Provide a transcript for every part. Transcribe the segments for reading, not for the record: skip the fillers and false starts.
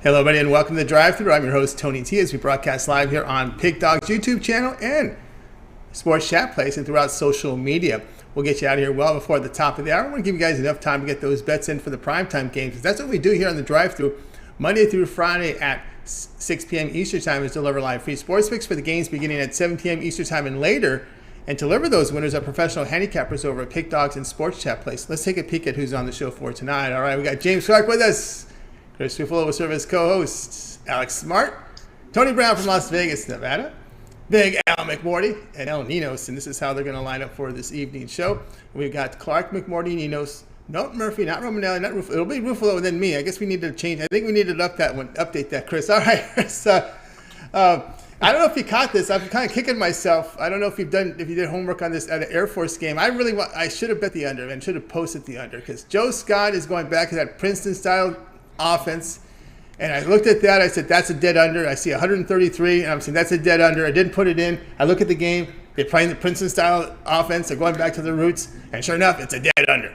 Hello, everybody, and welcome to the Drive-Thru. I'm your host, Tony T, as we broadcast live here on Pig Dog's YouTube channel and Sports Chat Place and throughout social media. We'll get you out of here well before the top of the hour. I want to give you guys enough time to get those bets in for the primetime games. That's what we do here on the Drive-Thru, Monday through Friday at 6 p.m. Eastern Time, is deliver live free sports picks for the games beginning at 7 p.m. Eastern Time and later, and deliver those winners are professional handicappers over at Pig Dogs and Sports Chat Place. Let's take a peek at who's on the show for tonight. All right, we got James Clark with us. Chris Ruffolo will serve as co-host. Alex Smart, Tony Brown from Las Vegas, Nevada, Big Al McMordie, and El Ninos. And this is how they're going to line up for this evening's show. We've got Clark, McMordie, Ninos, not Murphy, not Romanelli, not Ruffolo. It'll be Ruffolo and then me. I guess we need to change. I think we need to update that, Chris. All right, Chris. I don't know if you caught this. I'm kind of kicking myself. I don't know if you did homework on this at an Air Force game. I should have bet the under and should have posted the under because Joe Scott is going back to that Princeton-style offense. And I looked at that. I said, that's a dead under. I see 133, and I'm saying that's a dead under. I didn't put it in. I look at the game. They're playing the Princeton-style offense. They're going back to their roots. And sure enough, it's a dead under.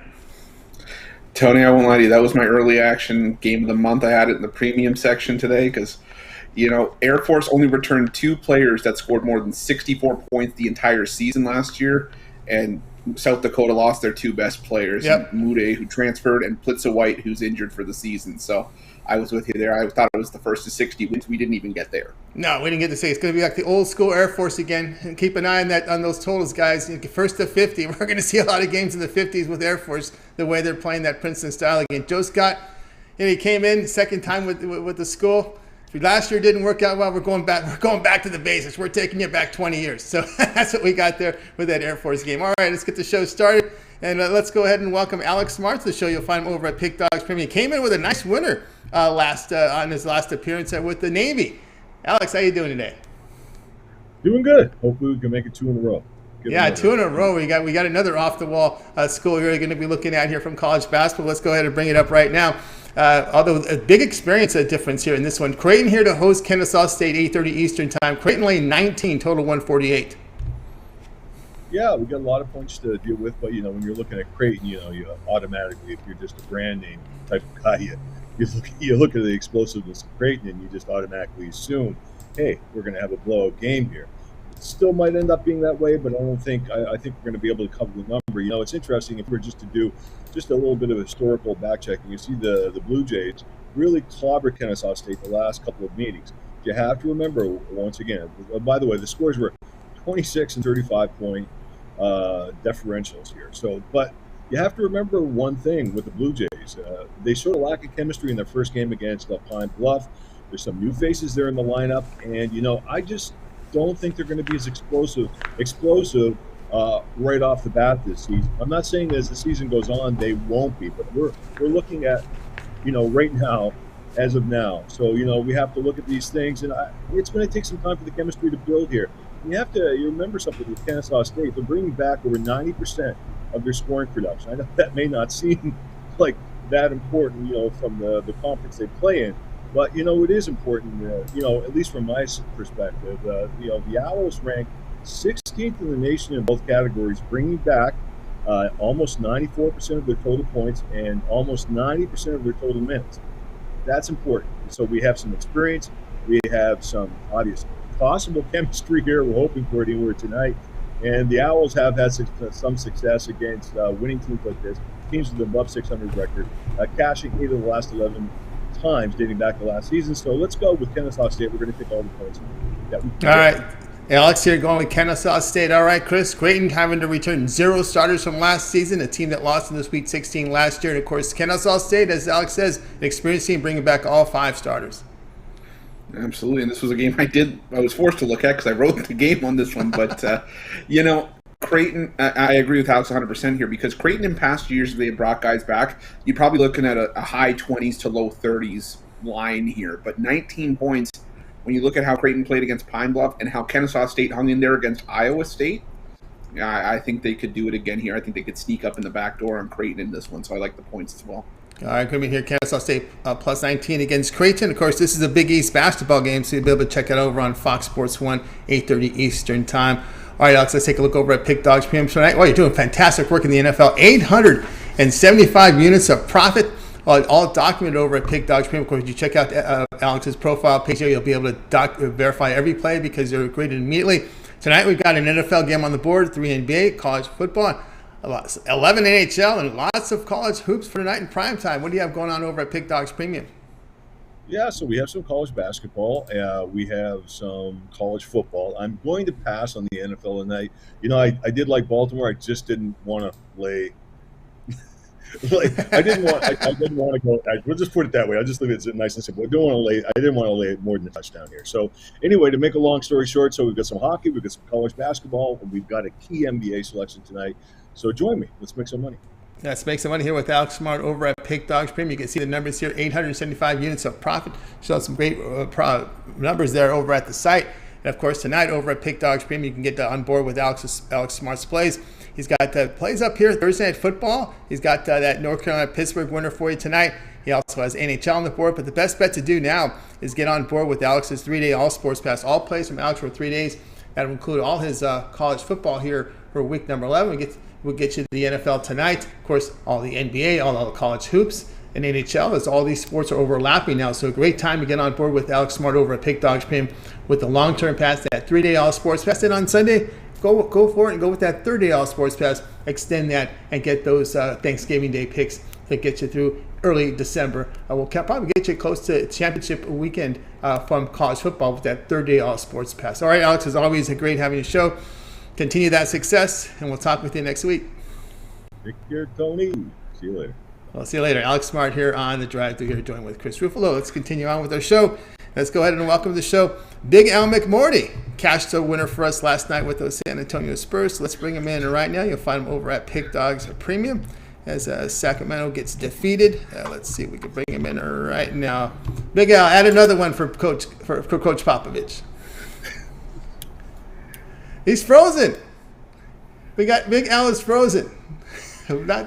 Tony, I won't lie to you. That was my early action game of the month. I had it in the premium section today because, Air Force only returned 2 players that scored more than 64 points the entire season last year. And South Dakota lost their 2 best players, Moody, who transferred, and Plitza White, who's injured for the season. So I was with you there. I thought it was the first to 60 wins. We didn't even get there. No, we didn't get to say. It's going to be like the old school Air Force again. And keep an eye on those totals, guys. First to 50. We're going to see a lot of games in the 50s with Air Force, the way they're playing that Princeton style again. Joe Scott, he came in second time with the school. Last year didn't work out well. We're going back to the basics. We're taking it back 20 years. So that's what we got there with that Air Force game. All right, let's get the show started. And let's go ahead and welcome Alex Smart to the show. You'll find him over at Pig Dogs Premium. He came in with a nice winner on his last appearance with the Navy. Alex, how you doing today? Doing good. Hopefully we can make it 2 in a row. 2 in a row. We got another off-the-wall school you're going to be looking at here from college basketball. Let's go ahead and bring it up right now. Although a big experience difference here in this one. Creighton here to host Kennesaw State, 8:30 Eastern Time. Creighton lane 19, total 148. Yeah, we got a lot of points to deal with, but when you're looking at Creighton, you automatically, if you're just a brand name type of guy, you look at the explosiveness of Creighton and you just automatically assume, hey, we're going to have a blowout game here. It still might end up being that way, but I think we're going to be able to cover the number. It's interesting if we were just to do just a little bit of historical back checking. You see the Blue Jays really clobber Kennesaw State the last couple of meetings. You have to remember, once again, by the way, the scores were 26 and 35 point differentials here. But you have to remember one thing with the Blue Jays. They showed a lack of chemistry in their first game against Pine Bluff. There's some new faces there in the lineup, and I just don't think they're going to be as explosive right off the bat this season. I'm not saying that as the season goes on they won't be, but we're looking at right now, as of now. So we have to look at these things, and it's going to take some time for the chemistry to build here. You remember something with Kennesaw State. They're bringing back over 90% of their scoring production. I know that may not seem like that important, from the conference they play in, but it is important. At least from my perspective, the Owls rank 16th in the nation in both categories, bringing back almost 94% of their total points and almost 90% of their total minutes. That's important. So we have some experience. We have some obvious possible chemistry here. We're hoping for it anywhere tonight. And the Owls have had some success against winning teams like this, teams with an above 600 record, cashing 8 of the last 11 times dating back to last season. So let's go with Kennesaw State. We're going to take all the points. All right. Alex here going with Kennesaw State. All right, Chris. Creighton having to return 0 starters from last season, a team that lost in the Sweet 16 last year. And, of course, Kennesaw State, as Alex says, an experienced team bringing back all 5 starters. Absolutely, and this was a game I was forced to look at because I wrote the game on this one. But, Creighton, I agree with Alex 100% here because Creighton in past years, if they had brought guys back, you're probably looking at a high 20s to low 30s line here. But 19 points, when you look at how Creighton played against Pine Bluff and how Kennesaw State hung in there against Iowa State, I think they could do it again here. I think they could sneak up in the back door on Creighton in this one, so I like the points as well. All right, going to be here, Kennesaw State plus 19 against Creighton. Of course, this is a Big East basketball game, so you'll be able to check it over on Fox Sports 1, 8:30 Eastern Time. All right, Alex, let's take a look over at Pig Dogs Premium tonight. Well, you're doing fantastic work in the NFL. 875 units of profit all documented over at Pick Dogs Premium. Of course, you check out Alex's profile page here, you'll be able to verify every play because they're graded immediately. Tonight we've got an NFL game on the board, 3 NBA, college football, 11 NHL, and lots of college hoops for tonight in prime time. What do you have going on over at Pick Dogs Premium? Yeah, so we have some college basketball. We have some college football. I'm going to pass on the NFL tonight. I did like Baltimore. I just didn't want to lay. I didn't want to go. We'll just put it that way. I'll just leave it nice and simple. I didn't want to lay more than a touchdown here. So anyway, to make a long story short, so we've got some hockey, we've got some college basketball, and we've got a key NBA selection tonight. So join me. Let's make some money. Let's make some money here with Alex Smart over at Pick Dogs Premium. You can see the numbers here, 875 units of profit. Show some great numbers there over at the site. And of course, tonight over at Pick Dogs Premium, you can get on board with Alex Smart's plays. He's got the plays up here Thursday Night Football. He's got that North Carolina Pittsburgh winner for you tonight. He also has NHL on the board. But the best bet to do now is get on board with Alex's 3-day All Sports Pass. All plays from Alex for 3 days. That will include all his college football here for week number 11. We'll get you to the NFL tonight. Of course, all the NBA, all the college hoops, and NHL, as all these sports are overlapping now. So a great time to get on board with Alex Smart over at Pick Dogs Premium with the long-term pass, that 3-day All Sports Pass. Then on Sunday, go for it and go with that 3rd-day All Sports Pass. Extend that and get those Thanksgiving Day picks that get you through early December. We'll probably get you close to championship weekend from college football with that 3rd-day All Sports Pass. All right, Alex, as always, great having you show. Continue that success, and we'll talk with you next week. Take care, Tony. See you later. Well, see you later. Alex Smart here on the Drive Thru here, joined with Chris Ruffolo. Let's continue on with our show. Let's go ahead and welcome to the show Big Al McMordie. Cashed a winner for us last night with those San Antonio Spurs. So let's bring him in right now. You'll find him over at Pick Dogs Premium as Sacramento gets defeated. Let's see if we can bring him in right now. Big Al, add another one for Coach Popovich. He's frozen. We got Big Al is frozen.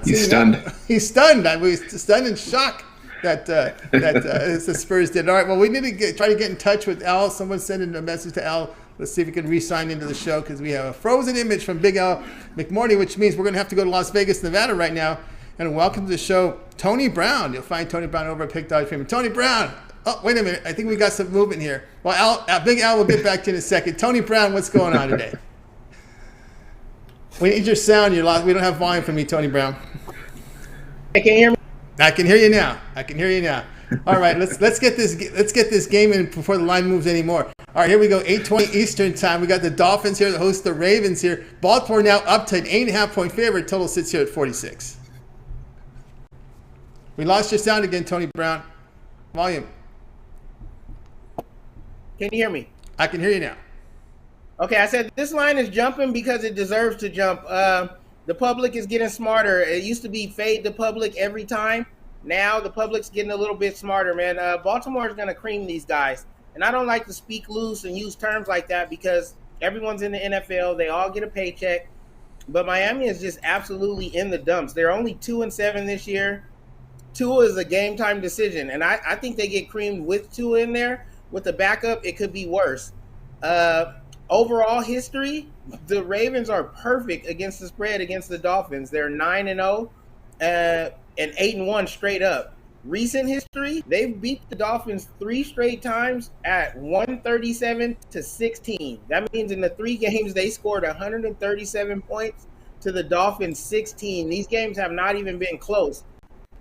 He's stunned. He's stunned. I was stunned in shock that the Spurs did. All right. Well, we need to try to get in touch with Al. Someone sent in a message to Al. Let's see if we can re-sign into the show because we have a frozen image from Big Al McMordie, which means we're going to have to go to Las Vegas, Nevada right now. And welcome to the show, Tony Brown. You'll find Tony Brown over at Pick Dogs Premium. Tony Brown. Oh, wait a minute. I think we got some movement here. Well, Big Al will get back to you in a second. Tony Brown, what's going on today? We need your sound. We don't have volume from me, Tony Brown. Can you hear me? I can hear you now. All right, let's get this game in before the line moves anymore. All right, here we go. 8:20 Eastern time. We got the Dolphins here, the host the Ravens here. Baltimore now up to an 8.5-point favorite. Total sits here at 46. We lost your sound again, Tony Brown. Volume. Can you hear me? I can hear you now. Okay, I said this line is jumping because it deserves to jump. The public is getting smarter. It used to be fade the public every time. Now the public's getting a little bit smarter, man. Baltimore is going to cream these guys. And I don't like to speak loose and use terms like that because everyone's in the NFL. They all get a paycheck. But Miami is just absolutely in the dumps. They're only 2-7 this year. Tua is a game-time decision. And I think they get creamed with Tua in there. With the backup, it could be worse. Overall history, the Ravens are perfect against the spread against the Dolphins. They're 9-0 and 8-1 straight up. Recent history, they've beat the Dolphins 3 straight times at 137-16. That means in the 3 games they scored 137 points to the Dolphins 16. These games have not even been close.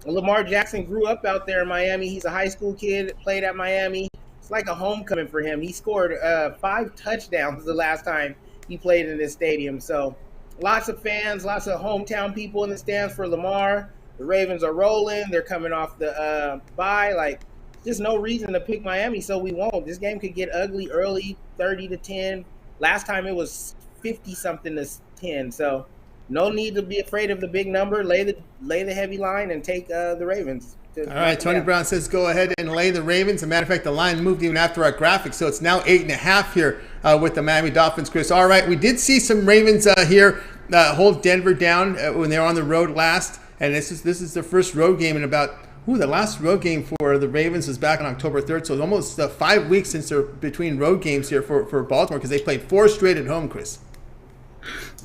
Lamar Jackson grew up out there in Miami. He's a high school kid, played at Miami. It's like a homecoming for him. He scored 5 touchdowns the last time he played in this stadium. So lots of fans, lots of hometown people in the stands for Lamar. The Ravens are rolling. They're coming off the bye. Like, just no reason to pick Miami, so we won't. This game could get ugly early, 30-10. Last time it was 50-something to 10. So no need to be afraid of the big number. Lay the heavy line and take the Ravens. All right, Tony Brown says go ahead and lay the Ravens. As a matter of fact, the line moved even after our graphics, so it's now 8.5 here with the Miami Dolphins, Chris. All right, we did see some Ravens here hold Denver down when they were on the road last, and this is their first road game in about the last road game for the Ravens was back on October 3rd, so it's almost 5 weeks since they're between road games here for Baltimore because they played 4 straight at home, Chris.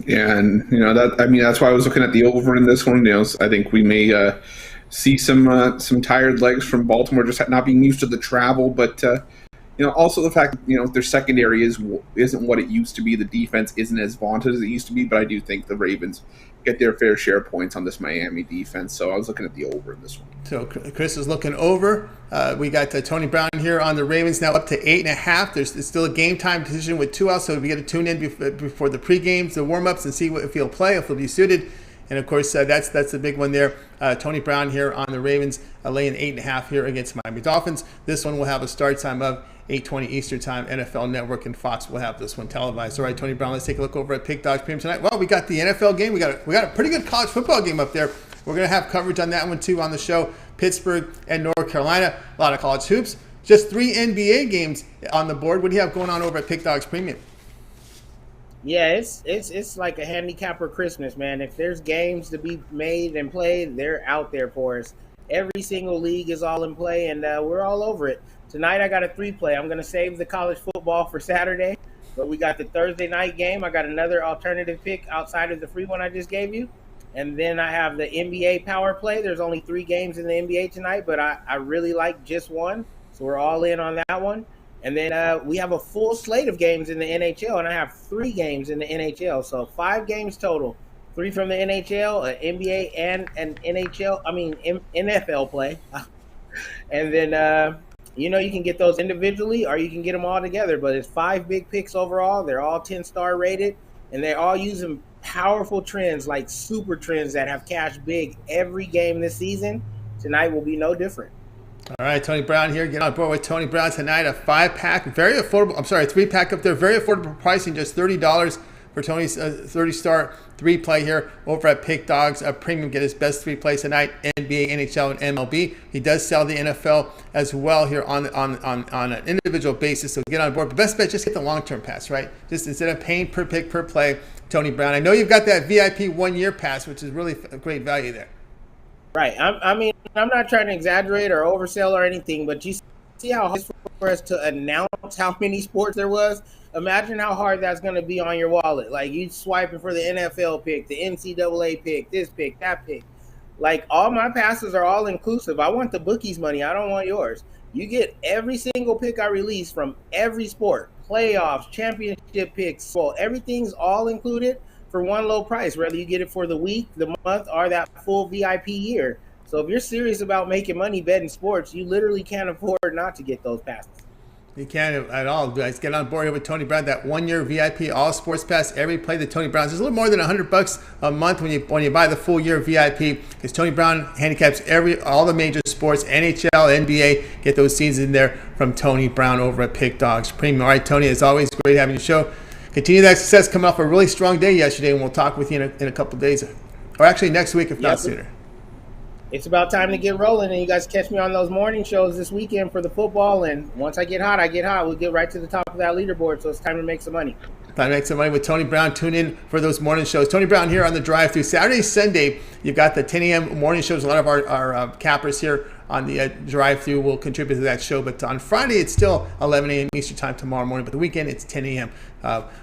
Yeah, and that's why I was looking at the over in this one. I think we may see some tired legs from Baltimore, just not being used to the travel, but also the fact that their secondary isn't what it used to be. The defense isn't as vaunted as it used to be, but I do think the Ravens get their fair share of points on this Miami defense. So I was looking at the over in this one. So Chris is looking over. We got Tony Brown here on the Ravens now up to 8.5. There's still a game time decision with 2 out, so we got to tune in before the pre-games, the warm-ups, and see if he'll play, if he'll be suited. And of course, that's the big one there. Tony Brown here on the Ravens, laying 8.5 here against Miami Dolphins. This one will have a start time of 8:20 Eastern Time. NFL Network and Fox will have this one televised. All right, Tony Brown, let's take a look over at Pick Dogs Premium tonight. Well, we got the NFL game. We got a pretty good college football game up there. We're going to have coverage on that one too on the show. Pittsburgh and North Carolina, a lot of college hoops. Just 3 NBA games on the board. What do you have going on over at Pick Dogs Premium? Yeah, it's like a handicapper Christmas, man. If there's games to be made and played, they're out there for us. Every single league is all in play, and we're all over it. Tonight I got a 3-play. I'm going to save the college football for Saturday, but we got the Thursday night game. I got another alternative pick outside of the free one I just gave you. And then I have the NBA power play. There's only 3 games in the NBA tonight, but I really like just one, so we're all in on that one. And then we have a full slate of games in the NHL, and I have 3 games in the NHL. So 5 games total, 3 from the NHL, an NBA, and an NFL play. And then, you can get those individually or you can get them all together. But it's 5 big picks overall. They're all 10-star rated, and they're all using powerful trends, like super trends that have cashed big every game this season. Tonight will be no different. All right, Tony Brown here. Get on board with Tony Brown tonight. A 5-pack, very affordable. I'm sorry, a 3-pack up there. Very affordable pricing, just $30 for Tony's 30-star 3-play here over at Pick Dogs Premium. Get his best 3 plays tonight: NBA, NHL, and MLB. He does sell the NFL as well here on an individual basis. So get on board. The best bet, just get the long-term pass, right? Just instead of paying per pick per play, Tony Brown. I know you've got that VIP 1-year pass, which is really a great value there. Right. I'm not trying to exaggerate or oversell or anything, but you see how hard for us to announce how many sports there was? Imagine how hard that's going to be on your wallet. Like, you swiping for the NFL pick, the NCAA pick, this pick, that pick. Like, all my passes are all inclusive. I want the bookies' money. I don't want yours. You get every single pick I release from every sport, playoffs, championship picks. Well, everything's all included for one low price, whether you get it for the week, the month, or that full VIP year. So if you're serious about making money betting sports, you literally can't afford not to get those passes. You can't at all, guys. Get on board here with Tony Brown. That 1-year VIP all sports pass, every play that Tony Brown's. It's a little more than $100 a month when you buy the full year VIP. Because Tony Brown handicaps all the major sports, NHL, NBA. Get those seeds in there from Tony Brown over at Pick Dogs Premium. All right, Tony, it's always great having you show. Continue that success. Coming off a really strong day yesterday, and we'll talk with you in a couple of days, or actually next week, if not sooner. It's about time to get rolling, and you guys catch me on those morning shows this weekend for the football. And once I get hot, I get hot. We'll get right to the top of that leaderboard, so it's time to make some money. Time to make some money with Tony Brown. Tune in for those morning shows. Tony Brown here on the drive-thru. Saturday, Sunday, you've got the 10 a.m. morning shows. A lot of our cappers here on the drive-thru will contribute to that show. But on Friday, it's still 11 a.m. Eastern time tomorrow morning. But the weekend, it's 10 a.m.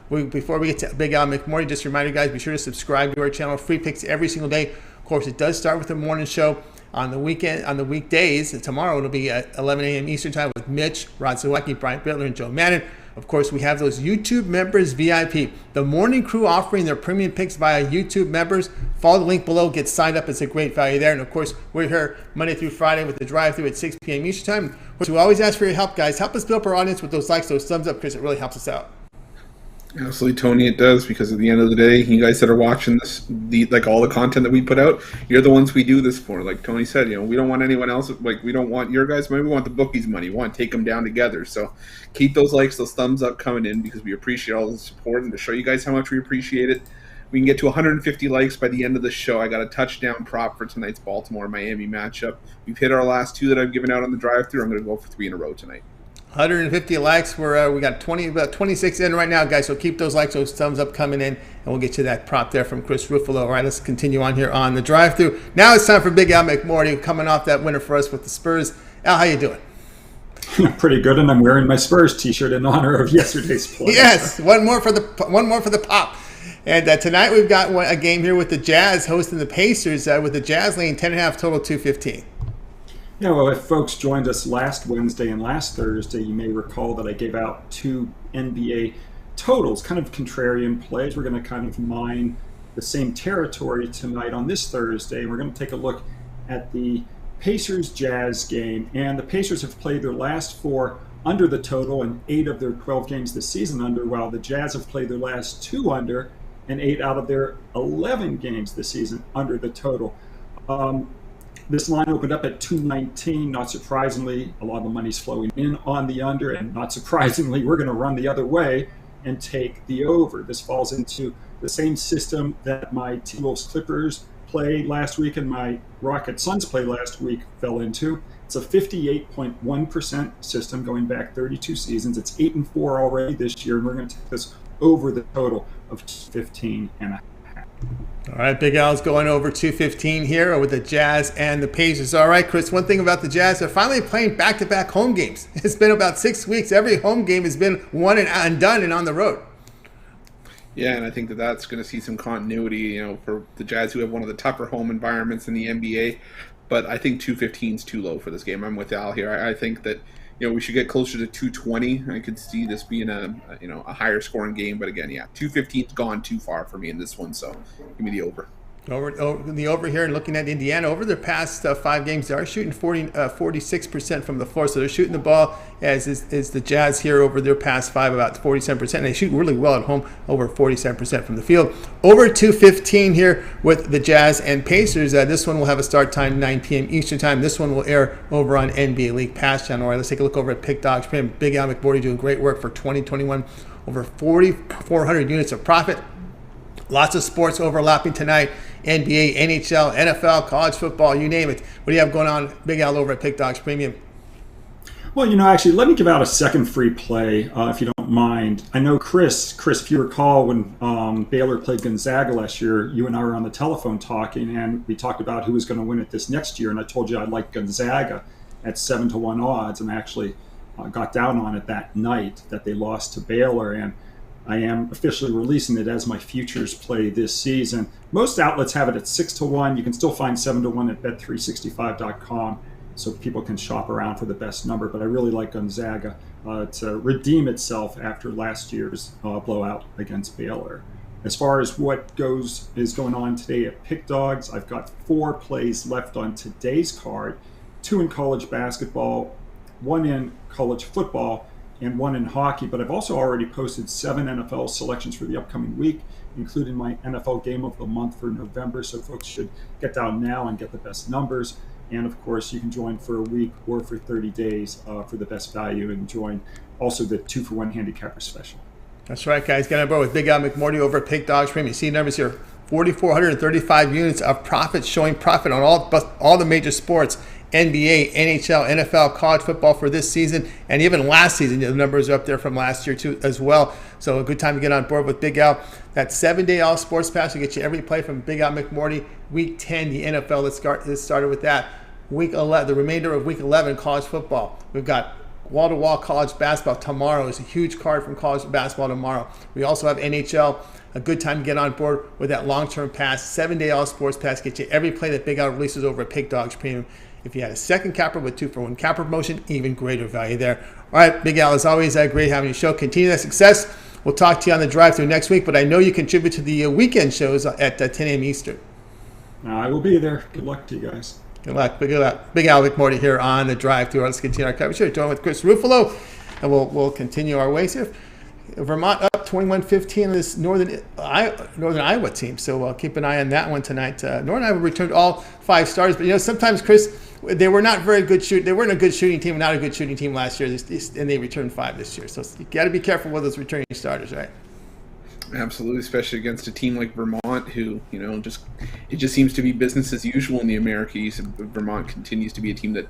Before we get to Big Al McMordie, just a reminder, guys, be sure to subscribe to our channel. Free picks every single day. Of course, it does start with the morning show. On the weekend, on the weekdays, tomorrow it'll be at 11 a.m. Eastern time with Mitch, Rod Zawacki, Brian Bittler, and Joe Madden. Of course, we have those YouTube members VIP. The morning crew offering their premium picks via YouTube members. Follow the link below. Get signed up. It's a great value there. And of course, we're here Monday through Friday with the drive-thru at 6 p.m. Eastern time. Of course, we always ask for your help, guys. Help us build up our audience with those likes, those thumbs up, Chris. It really helps us out. Absolutely, Tony, it does, because at the end of the day, you guys that are watching this, like all the content that we put out, you're the ones we do this for. Like Tony said, we don't want anyone else. Like, we don't want your guys' money. We want the bookies' money. We want to take them down together. So keep those likes, those thumbs up coming in, because we appreciate all the support. And to show you guys how much we appreciate it, we can get to 150 likes by the end of the show. I got a touchdown prop for tonight's Baltimore-Miami matchup. We've hit our last 2 that I've given out on the drive-thru. I'm going to go for 3 in a row tonight. 150 likes. We got about 26 in right now, guys. So keep those likes, those thumbs up coming in, and we'll get you that prop there from Chris Ruffolo. All right, let's continue on here on the drive-thru. Now it's time for Big Al McMordie coming off that winner for us with the Spurs. Al, how you doing? Pretty good, and I'm wearing my Spurs T-shirt in honor of yesterday's play. Yes, one more for the pop. And tonight we've got a game here with the Jazz hosting the Pacers with the Jazz leading 10.5 total 215. Yeah, well, if folks joined us last Wednesday and last Thursday, you may recall that I gave out 2 NBA totals, kind of contrarian plays. We're going to kind of mine the same territory tonight on this Thursday. We're going to take a look at the Pacers-Jazz game. And the Pacers have played their last 4 under the total and 8 of their 12 games this season under, while the Jazz have played their last 2 under and 8 out of their 11 games this season under the total. This line opened up at 219. Not surprisingly, a lot of the money's flowing in on the under, and not surprisingly, we're going to run the other way and take the over. This falls into the same system that my T-Wolves Clippers played last week and my Rocket Suns play last week fell into. It's a 58.1% system going back 32 seasons. It's 8-4 already this year, and we're going to take this over the total of 15.5. All right, Big Al's going over 215 here with the Jazz and the Pacers. All right, Chris, one thing about the Jazz, they're finally playing back-to-back home games. It's been about 6 weeks. Every home game has been one and done and on the road. Yeah, and I think that's going to see some continuity, for the Jazz, who have one of the tougher home environments in the NBA. But I think 215 is too low for this game. I'm with Al here. I think that we should get closer to 220. I could see this being a higher scoring game. But again, 215's gone too far for me in this one. So give me the over. Over here, and looking at Indiana, over their past 5 games, they are shooting 46% from the floor. So they're shooting the ball, as is the Jazz here over their past 5, about 47%. And they shoot really well at home, over 47% from the field. Over 215 here with the Jazz and Pacers. This one will have a start time 9 p.m. Eastern time. This one will air over on NBA League Pass channel. All right, let's take a look over at Pick Dogs. Big Al McMordie doing great work for 2021. Over 4,400 units of profit. Lots of sports overlapping tonight. NBA, NHL, NFL, college football, you name it. What do you have going on, Big Al, over at Pick Dogs Premium? Well, actually, let me give out a second free play, if you don't mind. I know, Chris, if you recall, when Baylor played Gonzaga last year, you and I were on the telephone talking, and we talked about who was going to win it this next year, and I told you I'd like Gonzaga at 7-1 odds, and I actually got down on it that night that they lost to Baylor, and I am officially releasing it as my futures play this season. Most outlets have it at 6-1. You can still find 7-1 at bet365.com, so people can shop around for the best number. But I really like Gonzaga to redeem itself after last year's blowout against Baylor. As far as what is going on today at Pick Dogs, I've got 4 plays left on today's card: 2 in college basketball, 1 in college football, and 1 in hockey. But I've also already posted 7 NFL selections for the upcoming week, including my NFL Game of the Month for November. So folks should get down now and get the best numbers. And of course, you can join for a week or for 30 days for the best value, and join also the 2-for-1 Handicappers special. That's right, guys. Get on board with Big Al McMordie over at Pick Dogs Premium. You see numbers here: 4,435 units of profit, showing profit on all the major sports. NBA, NHL, NFL, college football for this season, and even last season. The numbers are up there from last year too as well. So a good time to get on board with Big Al. That 7-day all sports pass will get you every play from Big Al McMordie. Week 10, the NFL. Let's start with that. Week 11, the remainder of Week 11, college football. We've got wall-to-wall college basketball tomorrow. Is a huge card from college basketball tomorrow. We also have NHL. A good time to get on board with that long-term pass. 7-day all sports pass get you every play that Big Al releases over at Pick Dogs Premium. If you had a second capper with 2-for-1 capper promotion, even greater value there. All right, Big Al, as always, great having you show. Continue that success. We'll talk to you on the drive-thru next week, but I know you contribute to the weekend shows at 10 a.m. Eastern. I will be there. Good luck to you guys. Good luck. Big Al McMordie here on the drive-thru. Let's continue our coverage here. Join with Chris Ruffolo, and we'll continue our ways here. Vermont up 21-15 in this Northern Iowa team, so keep an eye on that one tonight. Northern Iowa returned all 5 starters, but sometimes, Chris, they were not very good They weren't a good shooting team, not a good shooting team last year, and they returned 5 this year. So you got to be careful with those returning starters, right? Absolutely, especially against a team like Vermont, who it just seems to be business as usual in the Americas. Vermont continues to be a team that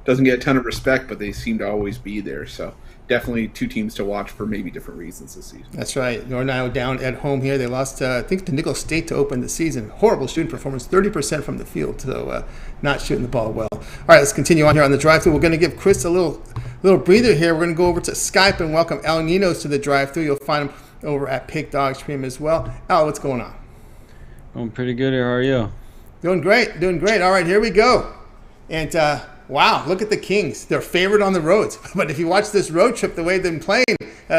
doesn't get a ton of respect, but they seem to always be there. So definitely 2 teams to watch for maybe different reasons this season. That's right. Northern Iowa down at home here. They lost, I think, to Nicholls State to open the season. Horrible shooting performance, 30% from the field, so not shooting the ball well. All right, let's continue on here on the drive-thru. We're going to give Chris a little breather here. We're going to go over to Skype and welcome Ninos to the drive-thru. You'll find him over at Pick Dogs Premium as well. Al, what's going on? I'm pretty good here. How are you? Doing great. All right, here we go. And wow, look at the Kings. They're favored on the roads. But if you watch this road trip, the way they've been playing,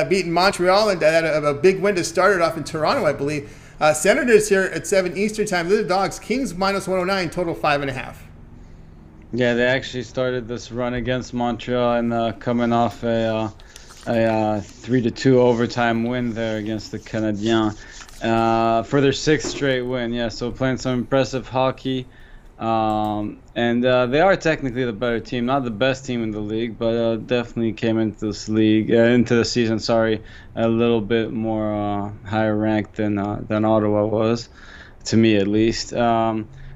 beating Montreal and had a big win to start it off in Toronto, I believe. Senators here at 7 Eastern time. They're the Dogs. Kings minus 109, total 5.5. Yeah, they actually started this run against Montreal and coming off a 3-2 overtime win there against the Canadiens for their 6th straight win. Yeah, so playing some impressive hockey. And they are technically the better team, not the best team in the league, but definitely came into the season, a little bit more higher ranked than Ottawa was, to me at least.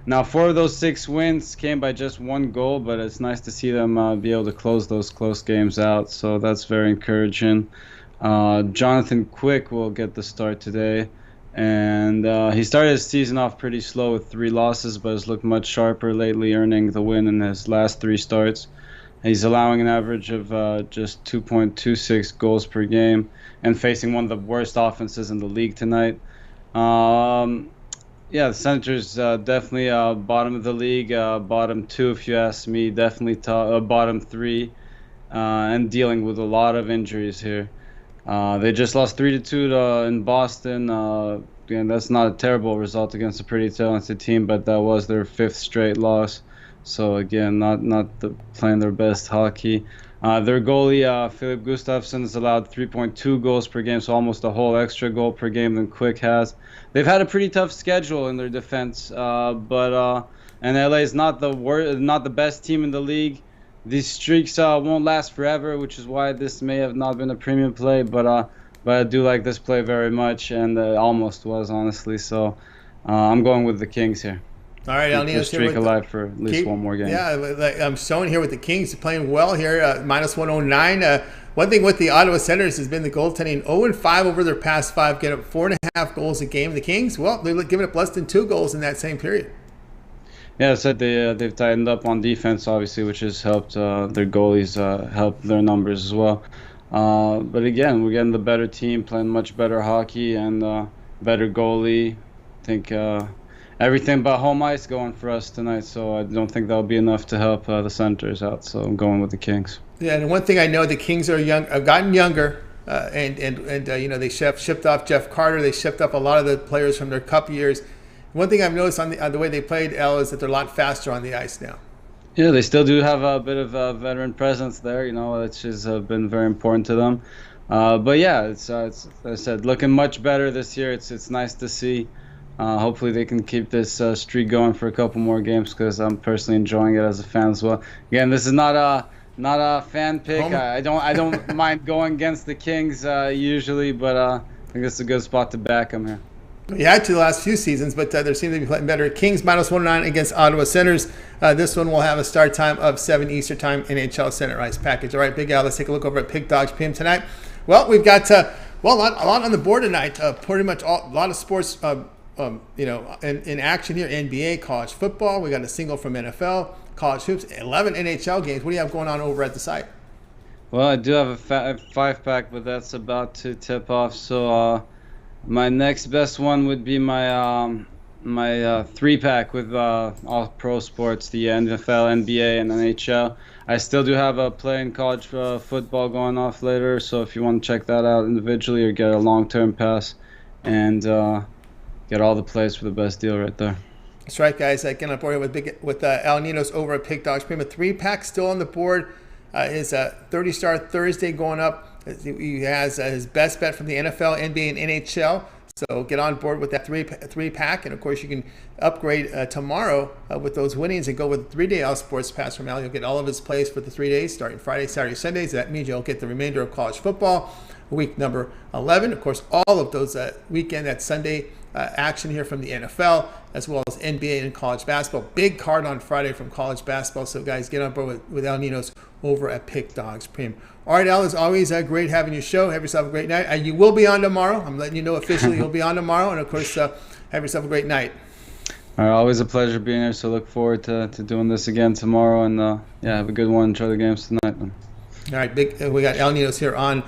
Now, 4 of those 6 wins came by just 1 goal, but it's nice to see them be able to close those close games out, so that's very encouraging. Jonathan Quick will get the start today. And he started his season off pretty slow with 3 losses, but has looked much sharper lately, earning the win in his last 3 starts. He's allowing an average of just 2.26 goals per game and facing one of the worst offenses in the league tonight. Yeah, the Senators definitely bottom of the league, bottom 2 if you ask me, definitely bottom 3, and dealing with a lot of injuries here. They just lost 3-2 in Boston. Again, that's not a terrible result against a pretty talented team, but that was their 5th straight loss. So again, not playing their best hockey. Their goalie, Philip Gustafsson, has allowed 3.2 goals per game, so almost a whole extra goal per game than Quick has. They've had a pretty tough schedule in their defense, and LA is not the best team in the league. These streaks won't last forever, which is why this may have not been a premium play, but I do like this play very much, and it almost was, honestly. So I'm going with the Kings here. All right, Al Ninos streak alive for at least one more game. Yeah, I'm showing here with the Kings playing well here, minus 109. One thing with the Ottawa Senators has been the goaltending. 0-5 over their past 5, get up 4.5 goals a game. The Kings, well, they're giving up less than 2 goals in that same period. Yeah, so they've tightened up on defense, obviously, which has helped their goalies help their numbers as well. But again, we're getting the better team, playing much better hockey and better goalie. I think everything but home ice going for us tonight, so I don't think that'll be enough to help the Senators out. So I'm going with the Kings. Yeah, and one thing I know, the Kings have gotten younger, and they shipped off Jeff Carter. They shipped up a lot of the players from their Cup years. One thing I've noticed on the way they played, Al, is that they're a lot faster on the ice now. Yeah, they still do have a bit of a veteran presence there, which has been very important to them. But yeah, it's as I said, looking much better this year. It's nice to see. Hopefully they can keep this streak going for a couple more games, because I'm personally enjoying it as a fan as well. Again, this is not a fan pick. I don't mind going against the Kings usually, but I think this is a good spot to back them here. You had to the last few seasons, but they seem to be playing better. Kings minus 109 against Ottawa Senators. This one will have a start time of 7 Eastern time, NHL Center Ice package. All right, Big Al, let's take a look over at Pick Dogs PM tonight. Well, we've got a lot on the board tonight. Pretty much a lot of sports, in action here. NBA, college football. We got a single from NFL, college hoops, 11 NHL games. What do you have going on over at the site? Well, I do have a 5-pack, but that's about to tip off. So my next best one would be my 3-pack with all pro sports, the NFL, NBA, and NHL. I still do have a play in college football going off later, so if you want to check that out individually or get a long-term pass and get all the plays for the best deal right there. That's right, guys. Again, I'm board with Al Ninos over at Pick Dogs Premium. 3-pack still on the board. Is a 30-star Thursday going up. He has his best bet from the NFL, NBA, and NHL. So get on board with that 3-pack. And, of course, you can upgrade tomorrow with those winnings and go with a 3-day All Sports Pass from Al. You'll get all of his plays for the 3 days, starting Friday, Saturday, Sundays. That means you'll get the remainder of college football, week number 11. Of course, all of those weekend, that Sunday action here from the NFL, as well as NBA and college basketball. Big card on Friday from college basketball. So, guys, get on board with Al Ninos over at Pick Dogs Premium. All right, Al, as always, great having your show. Have yourself a great night. You will be on tomorrow. I'm letting you know officially you'll be on tomorrow. And, of course, have yourself a great night. All right, always a pleasure being here. So look forward to doing this again tomorrow. And, have a good one. Enjoy the games tonight. All right, we got Al Ninos here on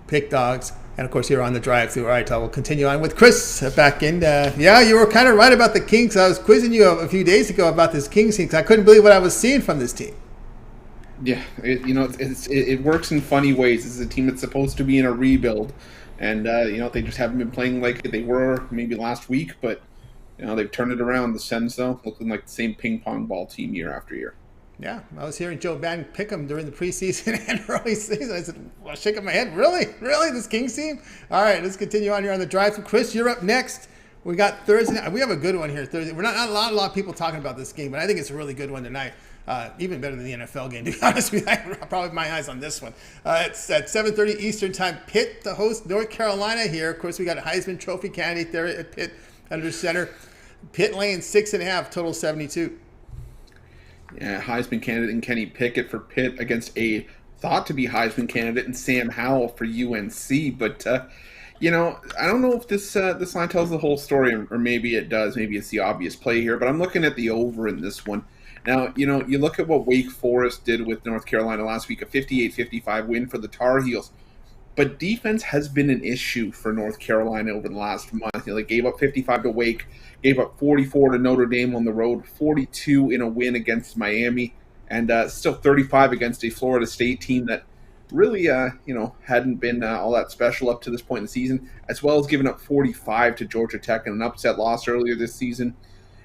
Pick Dogs And of course, here on the drive-through. All right, we'll continue on with Chris back in. Yeah, you were kind of right about the Kings. I was quizzing you a few days ago about this Kings team because I couldn't believe what I was seeing from this team. Yeah, it works in funny ways. This is a team that's supposed to be in a rebuild, and they just haven't been playing like they were maybe last week. But they've turned it around. The Sens, though, looking like the same ping pong ball team year after year. Yeah, I was hearing Joe Madden pick them during the preseason and early season. I said, well, shaking my head. Really? This Kings team? All right, let's continue on here on the drive-thru. Chris, you're up next. We got Thursday night. We have a good one here Thursday. We're not a lot of people talking about this game, but I think it's a really good one tonight. Even better than the NFL game, to be honest with you. I probably have my eyes on this one. It's at 7:30 Eastern time. Pitt to host North Carolina here. Of course, we got a Heisman Trophy candidate there at Pitt under center. Pitt laying 6.5, total 72. Yeah, Heisman candidate and Kenny Pickett for Pitt against a thought to be Heisman candidate and Sam Howell for UNC. But I don't know if this line tells the whole story, or maybe it does. Maybe it's the obvious play here. But I'm looking at the over in this one. Now, you look at what Wake Forest did with North Carolina last week, a 58-55 win for the Tar Heels. But defense has been an issue for North Carolina over the last month. They gave up 55 to Wake, gave up 44 to Notre Dame on the road, 42 in a win against Miami, and still 35 against a Florida State team that really, hadn't been all that special up to this point in the season, as well as giving up 45 to Georgia Tech in an upset loss earlier this season.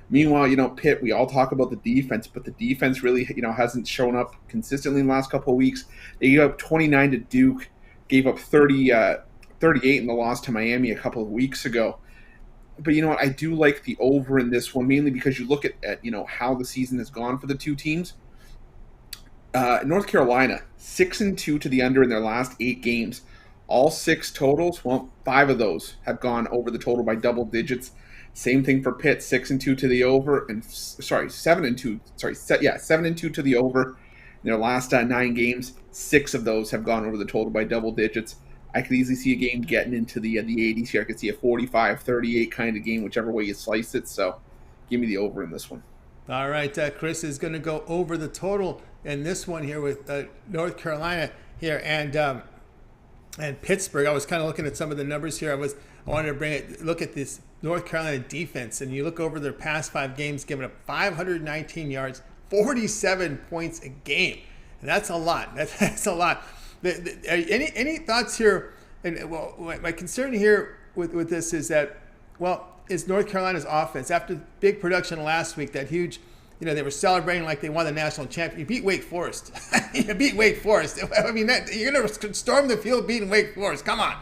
Meanwhile, Pitt, we all talk about the defense, but the defense really, hasn't shown up consistently in the last couple of weeks. They gave up 29 to Duke, gave up 38 in the loss to Miami a couple of weeks ago. But you know what? I do like the over in this one, mainly because you look at how the season has gone for the two teams. North Carolina, 6-2 to the under in their last 8 games. All 6 totals, well, 5 of those have gone over the total by double digits. Same thing for Pitt, 6-2 to the over, and 7-2. 7-2 to the over in their last 9 games. 6 of those have gone over the total by double digits. I could easily see a game getting into the 80s here. I could see a 45-38 kind of game, whichever way you slice it. So, give me the over in this one. All right, Chris is going to go over the total in this one here with North Carolina here and Pittsburgh. I was kind of looking at some of the numbers here. I wanted to look at this North Carolina defense, and you look over their past 5 games, giving up 519 yards, 47 points a game. And that's a lot. That's a lot. Any thoughts here? And my concern here with this is that, is North Carolina's offense after big production last week, that huge, they were celebrating like they won the national championship. You beat Wake Forest. You beat Wake Forest. I mean, you're going to storm the field beating Wake Forest. Come on,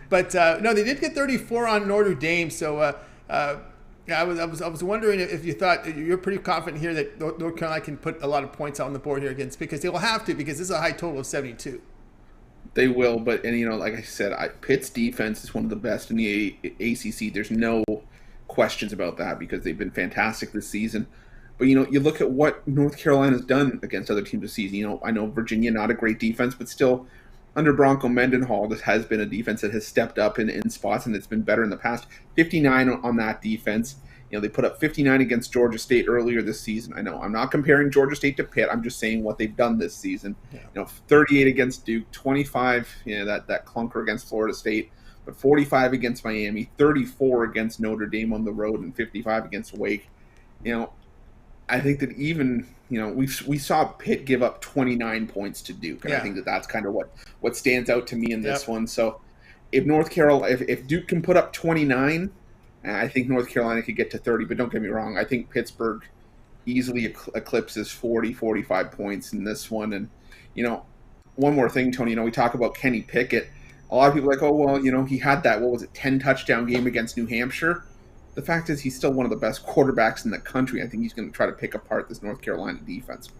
But no, they did get 34 on Notre Dame. So I was wondering if you thought you're pretty confident here that North Carolina can put a lot of points on the board here against, because they will have to, because this is a high total of 72. They will, but like I said, Pitt's defense is one of the best in the ACC. There's no questions about that because they've been fantastic this season. But you look at what North Carolina's done against other teams this season. I know Virginia, not a great defense, but still under Bronco Mendenhall, this has been a defense that has stepped up in spots, and it's been better in the past. 59 on that defense. They put up 59 against Georgia State earlier this season. I know I'm not comparing Georgia State to Pitt. I'm just saying what they've done this season. Yeah. 38 against Duke, 25, that clunker against Florida State, but 45 against Miami, 34 against Notre Dame on the road, and 55 against Wake. I think that even we saw Pitt give up 29 points to Duke, and I think that that's kind of what stands out to me in this one. So if if Duke can put up 29. I think North Carolina could get to 30, but don't get me wrong. I think Pittsburgh easily eclipses 40, 45 points in this one. And, one more thing, Tony, we talk about Kenny Pickett. A lot of people are like, oh, well, he had that, 10 touchdown game against New Hampshire. The fact is he's still one of the best quarterbacks in the country. I think he's going to try to pick apart this North Carolina defense.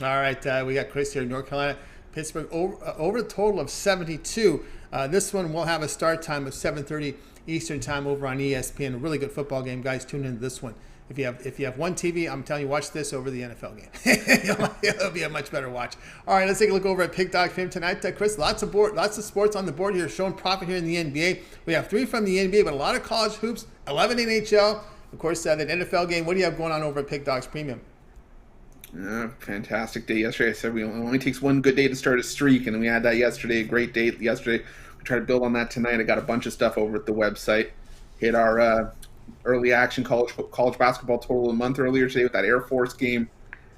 All right, we got Chris here, North Carolina. Pittsburgh over a total of 72. This one will have a start time of 7:30 Eastern time over on ESPN. A really good football game, guys. Tune into this one. If you have one TV, I'm telling you, watch this over the NFL game. It'll be a much better watch. All right, let's take a look over at Pick Dog Film tonight. Chris, lots of sports on the board here, showing profit here in the NBA. We have 3 from the NBA, but a lot of college hoops, 11 NHL. Of course, that NFL game. What do you have going on over at Pick Dogs Premium? Fantastic day yesterday. I said it only takes one good day to start a streak, and we had that yesterday. A great day yesterday. try to build on that tonight. I got a bunch of stuff over at the website. Hit our early action college basketball total of the month earlier today with that Air Force game,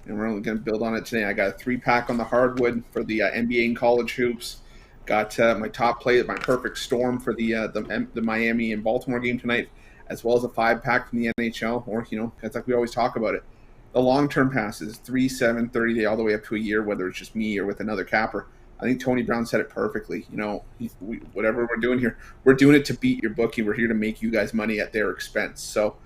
and we're only going to build on it today. I got a 3-pack on the hardwood for the NBA and college hoops. Got my top play, my perfect storm for the Miami and Baltimore game tonight, as well as a 5-pack from the NHL. Or, it's like we always talk about it. The long-term passes, 3, 7, 30 day, all the way up to a year, whether it's just me or with another capper. I think Tony Brown said it perfectly. Whatever we're doing here, we're doing it to beat your bookie. We're here to make you guys money at their expense. So,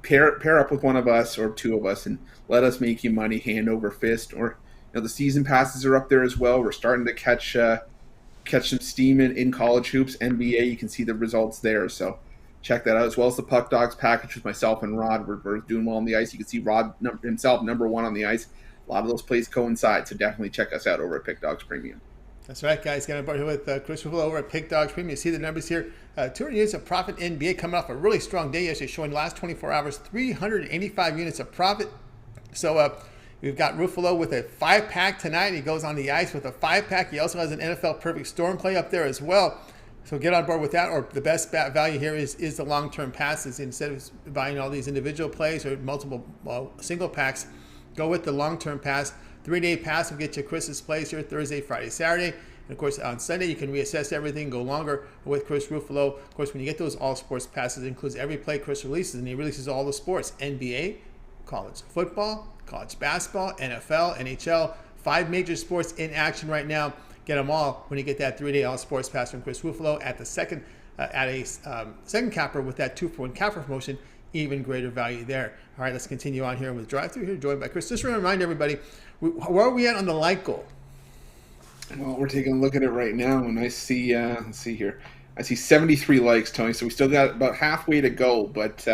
pair up with one of us or two of us and let us make you money hand over fist. Or, the season passes are up there as well. We're starting to catch some steam in college hoops, NBA. You can see the results there. So check that out, as well as the Puck Dogs package with myself and Rod. We're doing well on the ice. You can see Rod himself, number 1 on the ice. A lot of those plays coincide, so definitely check us out over at Pick Dogs Premium. That's right, guys. Got about here with Chris Ruffolo over at Pick Dogs Premium. You see the numbers here. 200 units of profit NBA coming off a really strong day yesterday, showing the last 24 hours, 385 units of profit. So we've got Ruffolo with a 5-pack tonight. He goes on the ice with a 5-pack. He also has an NFL Perfect Storm play up there as well. So get on board with that. Or the best value here is the long-term passes. Instead of buying all these individual plays or multiple single packs, go with the long-term pass. 3-day pass will get you Chris's plays here Thursday, Friday, Saturday. And, of course, on Sunday, you can reassess everything, go longer with Chris Ruffolo. Of course, when you get those all-sports passes, it includes every play Chris releases, and he releases all the sports: NBA, college football, college basketball, NFL, NHL. 5 major sports in action right now. Get them all when you get that 3-day all-sports pass from Chris Ruffolo at the second capper with that 2-for-1 capper promotion. Even greater value there. All right, let's continue on here with drive-through here, joined by Chris. Just to remind everybody, where are we at on the like goal? Well, we're taking a look at it right now, and I see, let's see here. I see 73 likes, Tony, so we still got about halfway to go, but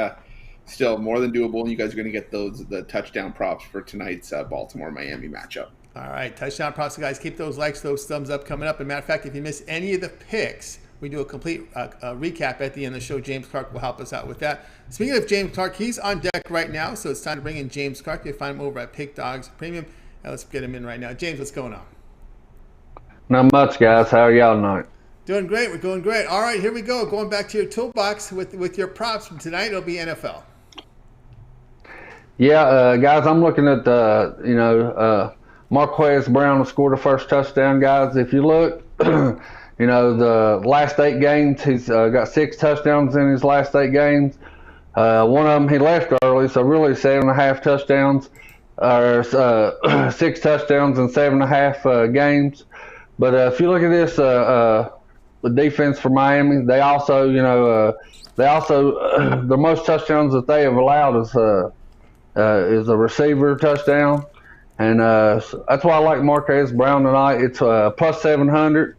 still more than doable, and you guys are going to get the touchdown props for tonight's Baltimore-Miami matchup. All right, touchdown props, guys. Keep those likes, those thumbs up coming up. As a matter of fact, if you miss any of the picks, we do a complete recap at the end of the show. James Clark will help us out with that. Speaking of James Clark, he's on deck right now, so it's time to bring in James Clark. You'll find him over at Pick Dogs Premium. Let's get him in right now. James, what's going on? Not much, guys. How are y'all tonight? Doing great. We're doing great. All right, here we go. Going back to your toolbox with your props from tonight. It'll be NFL. Yeah, guys, I'm looking at Marquise Brown scored the first touchdown, guys. If you look, the last 8 games, he's got 6 touchdowns in his last 8 games. One of them he left early, so really 7.5 touchdowns, or 6 touchdowns in 7.5 games. But if you look at this, the defense for Miami, they also, the most touchdowns that they have allowed is a receiver touchdown, and that's why I like Marquise Brown tonight. It's plus 700.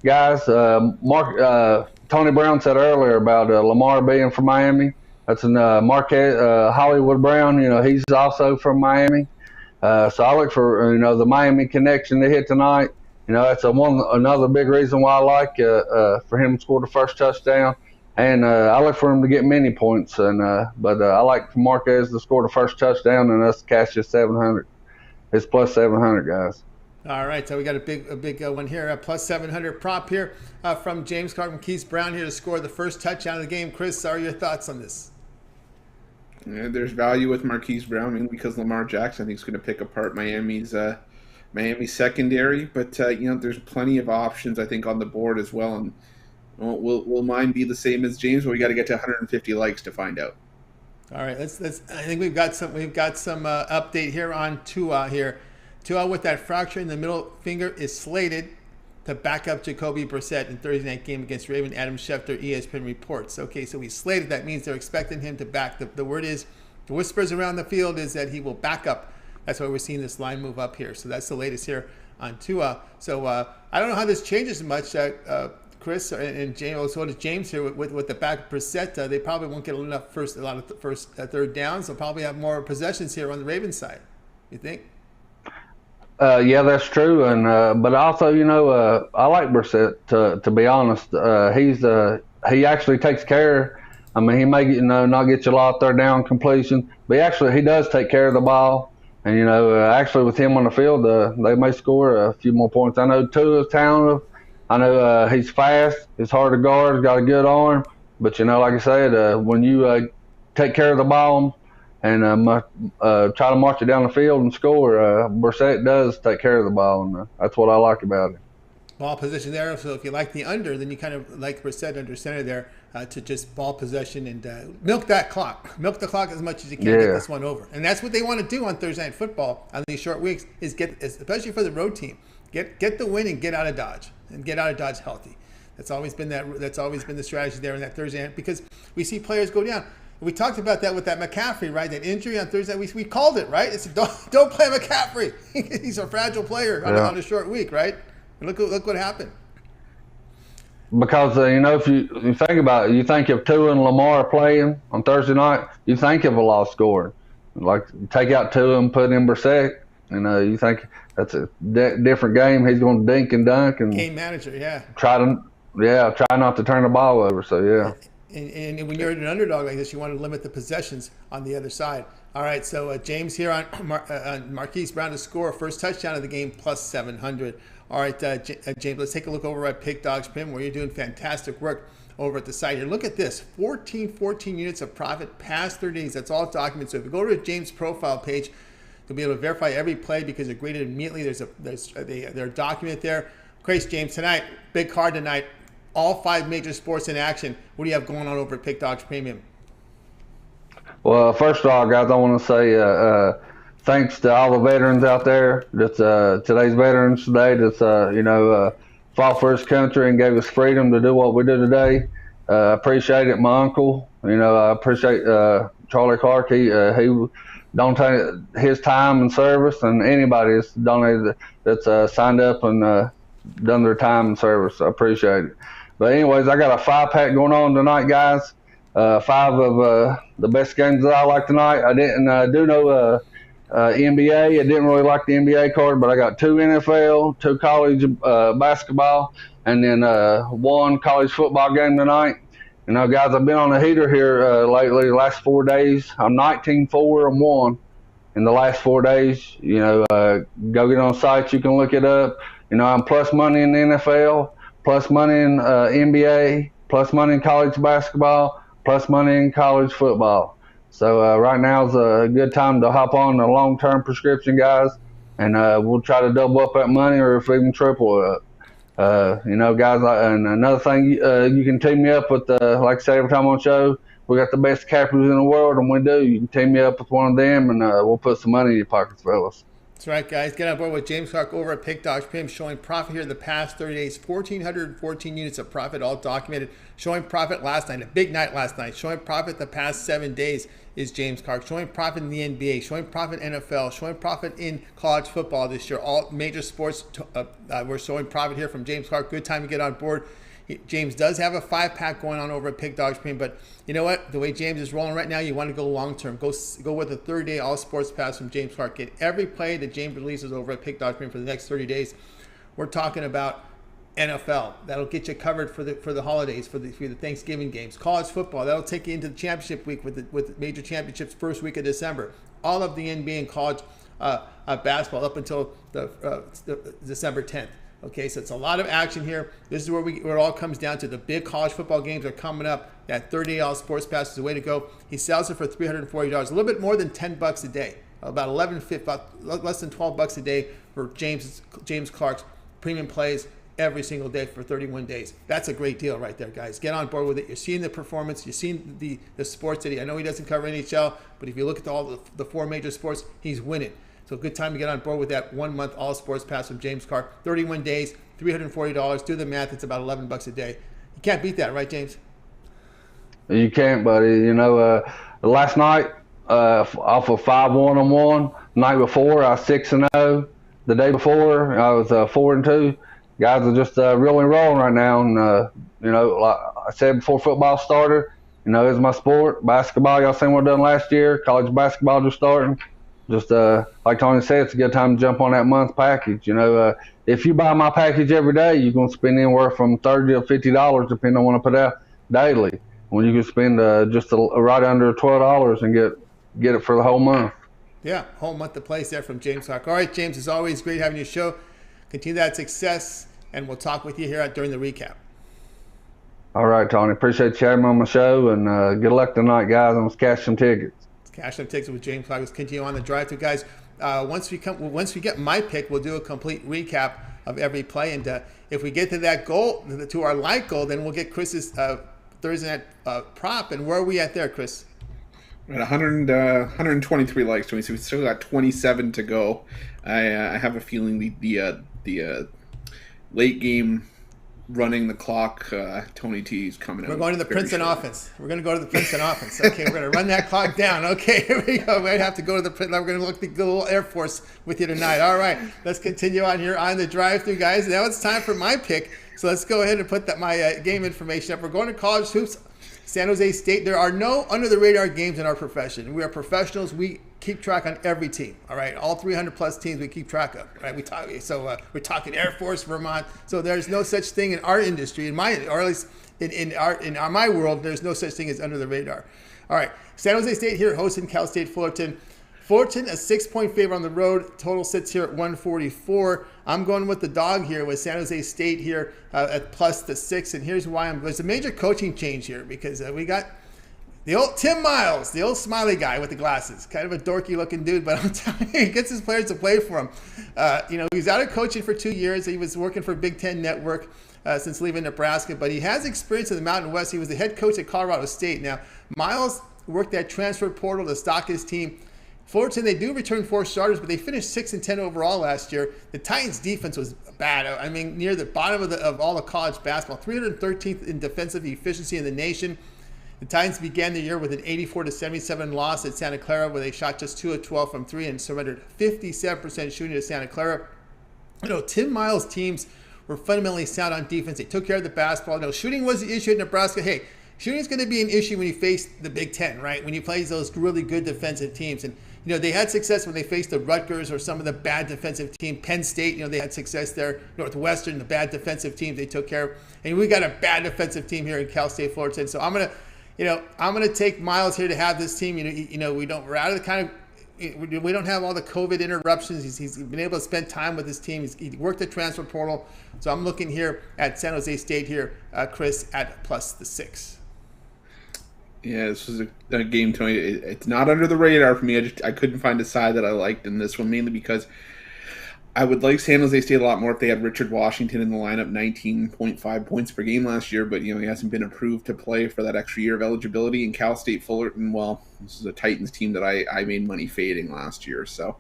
Guys, Tony Brown said earlier about Lamar being from Miami. That's in Hollywood Brown. He's also from Miami. So I look for the Miami connection to hit tonight. That's another big reason why I like for him to score the first touchdown. And I look for him to get many points. But I like Marquez to score the first touchdown and us to cash this 700. It's plus 700, guys. All right, so we got a big one here, plus 700 prop here from James Clark and Marquise Brown here to score the first touchdown of the game. Chris, are your thoughts on this? Yeah, there's value with Marquise Brown, mainly because Lamar Jackson, I think, is going to pick apart Miami's secondary. But there's plenty of options, I think, on the board as well. And will mine be the same as James? Well, we got to get to 150 likes to find out. All right, let's. I think we've got some update here on Tua here. Tua with that fracture in the middle finger is slated to back up Jacoby Brissett in Thursday night game against Raven. Adam Schefter, ESPN reports. Okay, so he's slated. That means they're expecting him to back. The word is, the whispers around the field is that he will back up. That's why we're seeing this line move up here. So that's the latest here on Tua. So I don't know how this changes much, Chris and James. So does James here with the back Brissett. They probably won't get a lot of third downs. They'll probably have more possessions here on the Ravens side. You think? Yeah, that's true, and but also, I like Brissett. To be honest, he actually takes care. I mean, he may not get you a lot of third down completion, but he does take care of the ball. And actually, with him on the field, they may score a few more points. I know Tua's talented, I know he's fast. He's hard to guard. He's got a good arm. But, like I said, when you take care of the ball and try to march it down the field and score, Brissett does take care of the ball, and that's what I like about it. Ball possession there. So if you like the under, then you kind of like Brissett under center there to just ball possession and milk that clock. Milk the clock as much as you can to get this one over. And that's what they want to do on Thursday Night Football on these short weeks is especially for the road team, get the win and get out of Dodge and get out of Dodge healthy. That's always been the strategy there in that Thursday night because we see players go down. We talked about that with that McCaffrey, right? That injury on Thursday. We called it, right? It's don't play McCaffrey. He's a fragile player on a short week, right? And look what happened. Because if you think about it, you think if Tua and Lamar are playing on Thursday night, you think of a low score. Like take out Tua and put in Brissett, you think that's a different game. He's going to dink and dunk and game manager, yeah. Try not to turn the ball over. So yeah. And when you're an underdog like this, you want to limit the possessions on the other side. All right, so James here on Marquise Brown to score first touchdown of the game plus 700. All right, James, let's take a look over at Pick Dog's Prim where you're doing fantastic work over at the site here. Look at this, 14 units of profit past 30 days. That's all documented. So if you go to James' profile page, you'll be able to verify every play because they're graded immediately. They're documented there. Grace, James, tonight, big card tonight. All 5 major sports in action. What do you have going on over at Pick Dogs Premium? Well, first of all, guys, I want to say thanks to all the veterans out there. That's today's Veterans Day. That's fought for his country and gave us freedom to do what we do today. Appreciate it, my uncle. I appreciate Charlie Clark. He donated his time and service, and anybody that's donated that's signed up and done their time and service. I appreciate it. But anyways, I got a 5-pack going on tonight, guys. 5 of the best games that I like tonight. I didn't do no NBA. I didn't really like the NBA card, but I got 2 NFL, 2 college basketball, and then 1 college football game tonight. Guys, I've been on a heater here lately. The last 4 days, I'm 19-4-1 in the last 4 days. Go get on sites. You can look it up. I'm plus money in the NFL, plus money in NBA, plus money in college basketball, plus money in college football. So right now is a good time to hop on the long-term prescription, guys, and we'll try to double up that money or if even triple it. Guys, and another thing, you can team me up with, like I say every time on the show, we got the best cappers in the world, and we do. You can team me up with one of them, and we'll put some money in your pockets, fellas. That's right, guys. Get on board with James Clark over at Pick Dogs Premium, showing profit here in the past 30 days. 1,414 units of profit, all documented. Showing profit last night, a big night last night. Showing profit the past 7 days is James Clark. Showing profit in the NBA, showing profit in NFL, showing profit in college football this year. All major sports, we're showing profit here from James Clark. Good time to get on board. James does have a 5-pack going on over at Pick Dogs Premium, but you know what? The way James is rolling right now, you want to go long term. Go with a 30-day all sports pass from James Clark. Get every play that James releases over at Pick Dogs Premium for the next 30 days. We're talking about NFL. That'll get you covered for the holidays, for the Thanksgiving games. College football. That'll take you into the championship week with the major championships first week of December. All of the NBA and college basketball up until the December 10th. Okay, so it's a lot of action here. This is where it all comes down to. The big college football games are coming up. That 30-day all sports pass is the way to go. He sells it for $340, a little bit more than $10 a day, about less than $12 a day for James Clark's premium plays every single day for 31 days. That's a great deal right there, guys. Get on board with it. You're seeing the performance. You're seeing the sports that I know he doesn't cover NHL, but if you look at all the 4 major sports, he's winning. So good time to get on board with that 1-month all sports pass from James Clark. 31 days, $340. Do the math. It's about $11 a day. You can't beat that, right, James? You can't, buddy. Last night, off of 5 1-on-1. Night before, I was 6-0. The day before, I was 4-2. Guys are just really rolling right now. And, like I said before football started, it's my sport. Basketball, y'all seen what I done last year. College basketball just starting. Just like Tony said, it's a good time to jump on that month package. If you buy my package every day, you're going to spend anywhere from $30 to $50, depending on what I put out daily. When you can spend just right under $12 and get it for the whole month. Yeah, whole month of plays there from James Clark. All right, James, as always, great having your show. Continue that success. and we'll talk with you here during the recap. All right, Tony. Appreciate you having me on my show, and good luck tonight, guys. I'm going to cash some tickets. Cash some tickets with James Clark. Let's continue on the drive-through, guys. Once we get my pick, we'll do a complete recap of every play, and if we get to that goal, to our like goal, then we'll get Chris's Thursday night prop. And where are we at there, Chris? We're at 123 likes, Tony. So we still got 27 to go. I have a feeling the late game running the clock, Tony T is coming out. We're going to the Princeton offense. We're going to go to the Princeton offense. Okay, we're going to run that clock down. Okay, here we go. We'd have to go to the Princeton. We're going to look at the little Air Force with you tonight. All right, let's continue on here on the drive-through, guys. Now it's time for my pick. So let's go ahead and put my game information up. We're going to college hoops. San Jose State. There are no under-the-radar games in our profession. We are professionals. We keep track on every team. All right, all 300-plus teams we keep track of. Right, we're talking Air Force, Vermont. So there's no such thing in our industry, or at least in my world, there's no such thing as under the radar. All right, San Jose State here hosting Cal State Fullerton. Fullerton, a 6-point favor on the road. Total sits here at 144. I'm going with the dog here with San Jose State here at plus the 6. And here's why there's a major coaching change here because we got the old Tim Miles, the old smiley guy with the glasses. Kind of a dorky looking dude, but I'm telling you, he gets his players to play for him. He's out of coaching for 2 years. He was working for Big Ten Network since leaving Nebraska, but he has experience in the Mountain West. He was the head coach at Colorado State. Now, Miles worked that transfer portal to stock his team. Fullerton, they do return 4 starters, but they finished 6-10 overall last year. The Titans' defense was bad. I mean, near the bottom of all of college basketball, 313th in defensive efficiency in the nation. The Titans began the year with an 84-77 loss at Santa Clara, where they shot just 2 of 12 from 3 and surrendered 57% shooting to Santa Clara. Tim Miles' teams were fundamentally sound on defense. They took care of the basketball. Shooting was the issue at Nebraska. Hey, shooting is going to be an issue when you face the Big Ten, right? When you play those really good defensive teams. And, they had success when they faced the Rutgers or some of the bad defensive teams. Penn State, they had success there. Northwestern, the bad defensive teams they took care of. And we got a bad defensive team here in Cal State Fullerton. So I'm going to take Miles here to have this team. We're out of the kind of, we don't have all the COVID interruptions. He's been able to spend time with his team. He worked the transfer portal. So I'm looking here at San Jose State here, Chris, at plus the 6. Yeah, this was a game, Tony. It's not under the radar for me. I couldn't find a side that I liked in this one, mainly because I would like San Jose State a lot more if they had Richard Washington in the lineup, 19.5 points per game last year, but he hasn't been approved to play for that extra year of eligibility. And Cal State Fullerton, well, this is a Titans team that I made money fading last year. So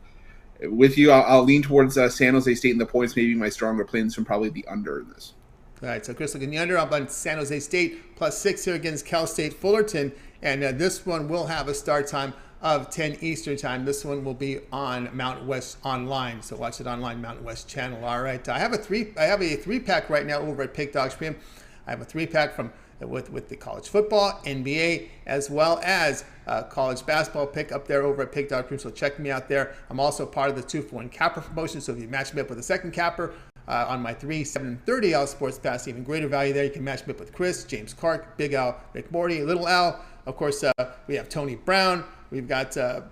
with you, I'll lean towards San Jose State, and the points maybe my stronger play in this one, probably the under in this. All right, so Chris looking the under. I'm on San Jose State plus 6 here against Cal State Fullerton. And this one will have a start time of 10 Eastern time. This one will be on Mountain West Online. So watch it online, Mountain West channel. All right, I have a 3-pack right now over at Pick Dogs Premium. I have a 3-pack with the college football, NBA, as well as college basketball pick up there over at Pick Dogs Premium. So check me out there. I'm also part of the 2-for-1 capper promotion. So if you match me up with a second capper, on my 3, 7, and 30 Al Sports Pass, even greater value there. You can match me up with Chris, James Clark, Big Al, McMordie, Little Al. Of course, we have Tony Brown. We've got, I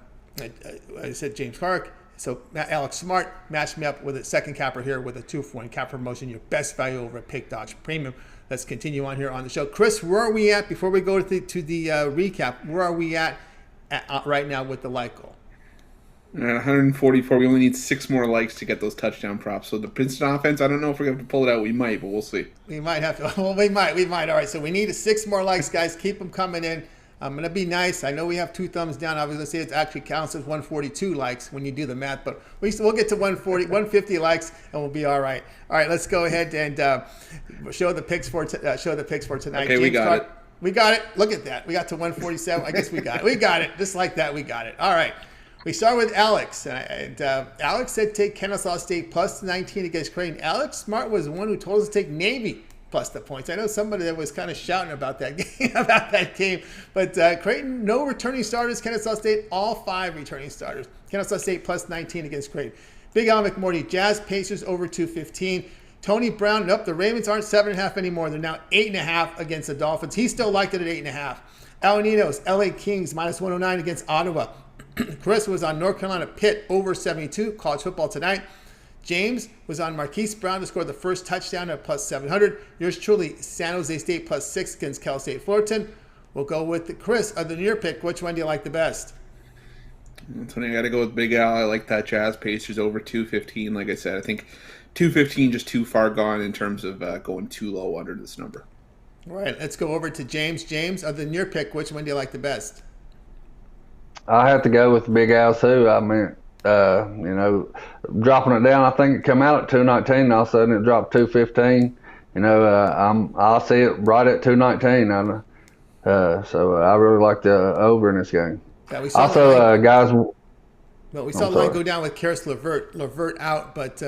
said James Clark. So Alex Smart matched me up with a second capper here with a 2-for-1 capper promotion. Your best value over at Pick Dogs Premium. Let's continue on here on the show. Chris, where are we at before we go to the recap? Where are we at right now with the like goal? At 144, we only need 6 more likes to get those touchdown props. So the Princeton offense, I don't know if we're going to pull it out. We might, but we'll see. We might have to. Well, we might. All right, so we need 6 more likes, guys. Keep them coming in. I'm going to be nice. I know we have 2 thumbs down. I was going to say it actually counts as 142 likes when you do the math, but we'll get to 150 likes, and we'll be all right. All right, let's go ahead and show the picks for tonight. Okay, James we got Clark, it. We got it. Look at that. We got to 147. I guess we got it. We got it. Just like that, we got it. All right. We start with Alex, and Alex said take Kennesaw State plus 19 against Creighton. Alex Smart was the one who told us to take Navy plus the points. I know somebody that was kind of shouting about that game, but Creighton, no returning starters. Kennesaw State, all 5 returning starters. Kennesaw State plus 19 against Creighton. Big Al McMordie, Jazz Pacers over 215. Tony Brown, nope, the Ravens aren't 7.5 anymore. They're now 8.5 against the Dolphins. He still liked it at 8.5. Al Ninos, LA Kings minus 109 against Ottawa. Chris was on North Carolina Pitt over 72, college football tonight. James was on Marquise Brown to score the first touchdown at plus 700. Yours truly, San Jose State plus 6 against Cal State Fullerton. We'll go with Chris of the New York pick. Which one do you like the best? Tony, I got to go with Big Al. I like that Jazz Pacers over 215. Like I said, I think 215 just too far gone in terms of going too low under this number. All right, let's go over to James. James, of the New York pick, which one do you like the best? I have to go with Big Al too. I mean, dropping it down. I think it come out at 219. All of a sudden, it dropped 215. I'll see it right at 219. So I really like the over in this game. Yeah, we saw also, guys. Well, we saw the line go down with Karis LeVert out, but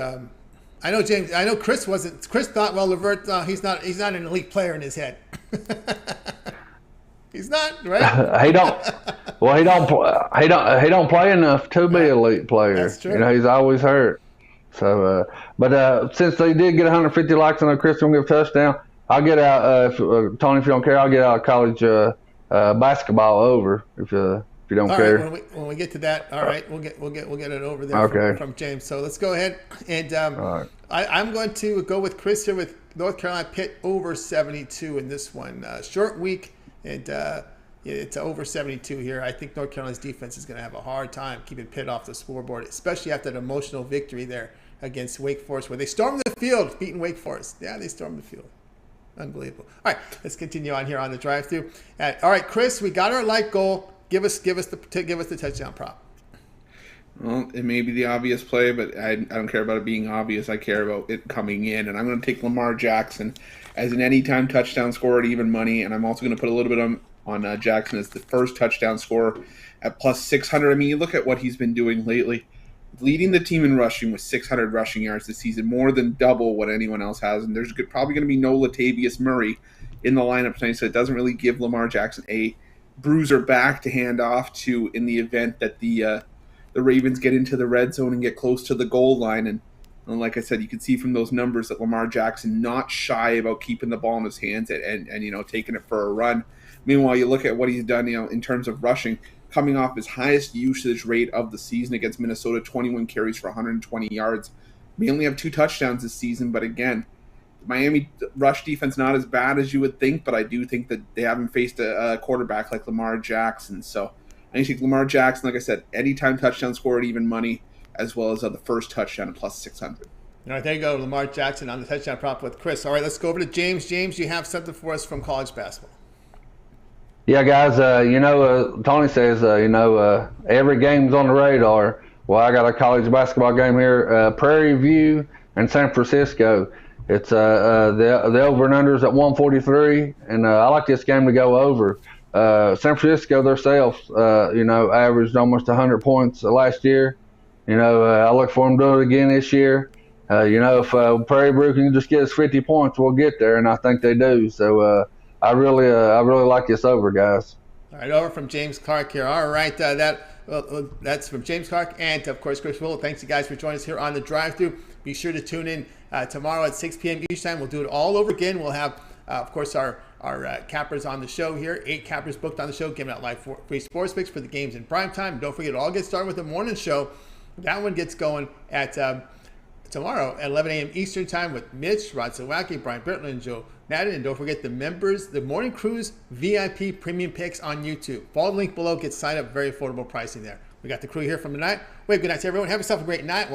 I know James. I know Chris wasn't. Chris thought, well, LeVert, he's not an elite player in his head. He's not, right? He don't. Well, he don't play enough to be an elite player. That's true. He's always hurt. So, but since they did get 150 likes, I know Chris gonna give a touchdown. I'll get out. Tony, if you don't care, I'll get out college basketball over if you don't care. Right, when we get to that, all right, we'll get it over there from James. So let's go ahead and right. I'm going to go with Chris here with North Carolina Pitt over 72 in this one. Short week, and it's over 72 here. I think North Carolina's defense is going to have a hard time keeping Pitt off the scoreboard, especially after that emotional victory there against Wake Forest, where they stormed the field, beating Wake Forest. Yeah, they stormed the field. Unbelievable. All right, let's continue on here on the drive-through. All right, Chris, we got our light goal. Give us the touchdown prop. Well, it may be the obvious play, but I don't care about it being obvious. I care about it coming in, and I'm going to take Lamar Jackson as an anytime touchdown scorer at even money, and I'm also going to put a little bit on Jackson as the first touchdown scorer at plus 600. I mean, you look at what he's been doing lately, leading the team in rushing with 600 rushing yards this season, more than double what anyone else has, and there's probably going to be no Latavius Murray in the lineup tonight, so it doesn't really give Lamar Jackson a bruiser back to hand off to in the event that the Ravens get into the red zone and get close to the goal line. And like I said, you can see from those numbers that Lamar Jackson not shy about keeping the ball in his hands and taking it for a run. Meanwhile, you look at what he's done, in terms of rushing, coming off his highest usage rate of the season against Minnesota, 21 carries for 120 yards. May only have 2 touchdowns this season, but again, Miami rush defense not as bad as you would think, but I do think that they haven't faced a quarterback like Lamar Jackson. So I think Lamar Jackson, like I said, anytime touchdown score at even money, as well as the first touchdown at plus 600. All right, there you go, Lamar Jackson on the touchdown prop with Chris. All right, let's go over to James. James, you have something for us from college basketball. Yeah, guys, Tony says, every game's on the radar. Well, I got a college basketball game here, Prairie View and San Francisco. It's the over and unders at 143, and I like this game to go over. San Francisco themselves, averaged almost 100 points last year. I look for them to do it again this year. If Prairie View can just get us 50 points, we'll get there, and I think they do. So I really like this over, guys. All right, over from James Clark here. All right, that's from James Clark and, of course, Chris Willow. Thanks, you guys, for joining us here on the drive-thru. Be sure to tune in tomorrow at 6 p.m. each time. We'll do it all over again. We'll have, of course, our cappers on the show here. 8 cappers booked on the show, giving out live free sports picks for the games in prime time. Don't forget, it all gets started with the morning show. That one gets going at tomorrow at 11 a.m. Eastern time with Mitch, Rod Sawacki, Brian Bertland, and Joe Madden. And don't forget the members, the Morning Cruise VIP premium picks on YouTube. Follow the link below. Get signed up. Very affordable pricing there. We got the crew here from tonight. Wait, good night to everyone. Have yourself a great night.